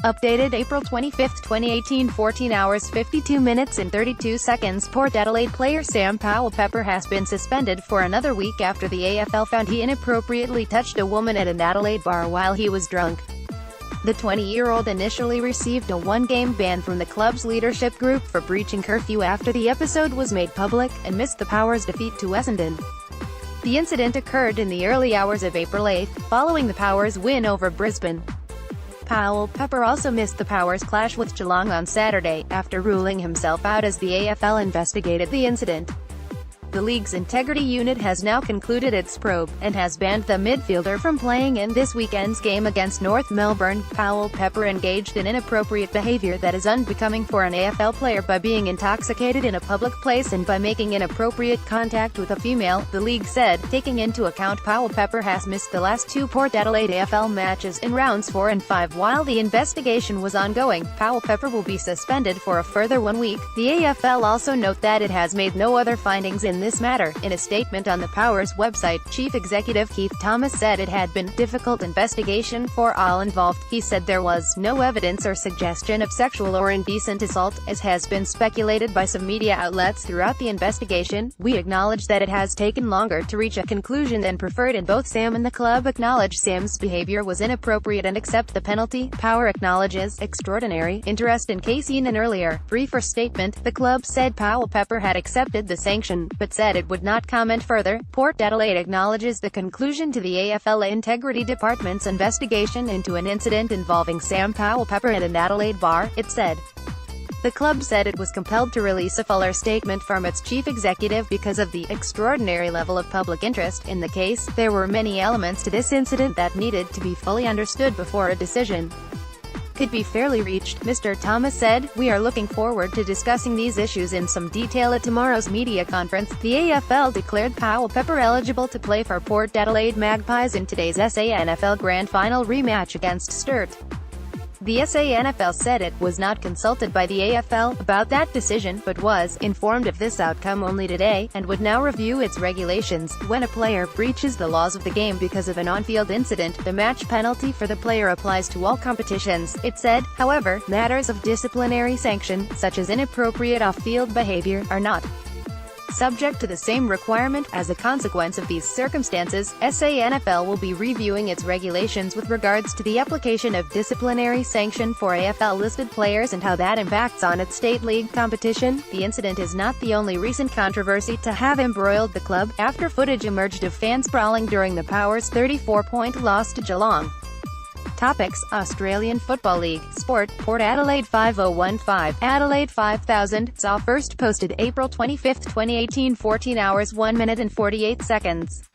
Updated April 25, 2018, 14 hours 52 minutes and 32 seconds. Port Adelaide player Sam Powell-Pepper has been suspended for another week after the AFL found he inappropriately touched a woman at an Adelaide bar while he was drunk. The 20-year-old initially received a one-game ban from the club's leadership group for breaching curfew after the episode was made public, and missed the Power's defeat to Essendon. The incident occurred in the early hours of April 8, following the Power's win over Brisbane. Powell-Pepper also missed the Power's clash with Geelong on Saturday, after ruling himself out as the AFL investigated the incident. The league's integrity unit has now concluded its probe, and has banned the midfielder from playing in this weekend's game against North Melbourne. Powell-Pepper engaged in inappropriate behaviour that is unbecoming for an AFL player by being intoxicated in a public place and by making inappropriate contact with a female, the league said. Taking into account Powell-Pepper has missed the last two Port Adelaide AFL matches in rounds 4 and 5 while the investigation was ongoing. Powell-Pepper will be suspended for a further 1 week. The AFL also note that it has made no other findings in this matter. In a statement on the Power's website, Chief Executive Keith Thomas said it had been a difficult investigation for all involved. He said there was no evidence or suggestion of sexual or indecent assault, as has been speculated by some media outlets throughout the investigation. We acknowledge that it has taken longer to reach a conclusion than preferred, and both Sam and the club acknowledge Sam's behavior was inappropriate and accept the penalty. Power acknowledges extraordinary interest in case in an earlier, briefer statement. The club said Powell-Pepper had accepted the sanction, but said it would not comment further. Port Adelaide acknowledges the conclusion to the AFL Integrity Department's investigation into an incident involving Sam Powell-Pepper at an Adelaide bar, it said. The club said it was compelled to release a fuller statement from its chief executive because of the extraordinary level of public interest in the case. There were many elements to this incident that needed to be fully understood before a decision could be fairly reached, Mr. Thomas said. We are looking forward to discussing these issues in some detail at tomorrow's media conference. The AFL declared Powell-Pepper eligible to play for Port Adelaide Magpies in today's SANFL Grand Final rematch against Sturt. The SANFL said it was not consulted by the AFL about that decision, but was informed of this outcome only today, and would now review its regulations. When a player breaches the laws of the game because of an on-field incident, the match penalty for the player applies to all competitions, it said. However, matters of disciplinary sanction, such as inappropriate off-field behavior, are not subject to the same requirement. As a consequence of these circumstances, SANFL will be reviewing its regulations with regards to the application of disciplinary sanction for AFL-listed players and how that impacts on its state league competition. The incident is not the only recent controversy to have embroiled the club, after footage emerged of fans brawling during the Power's 34-point loss to Geelong. Topics: Australian Football League, Sport, Port Adelaide 5015, Adelaide 5000, saw first posted April 25, 2018, 14 hours 1 minute and 48 seconds.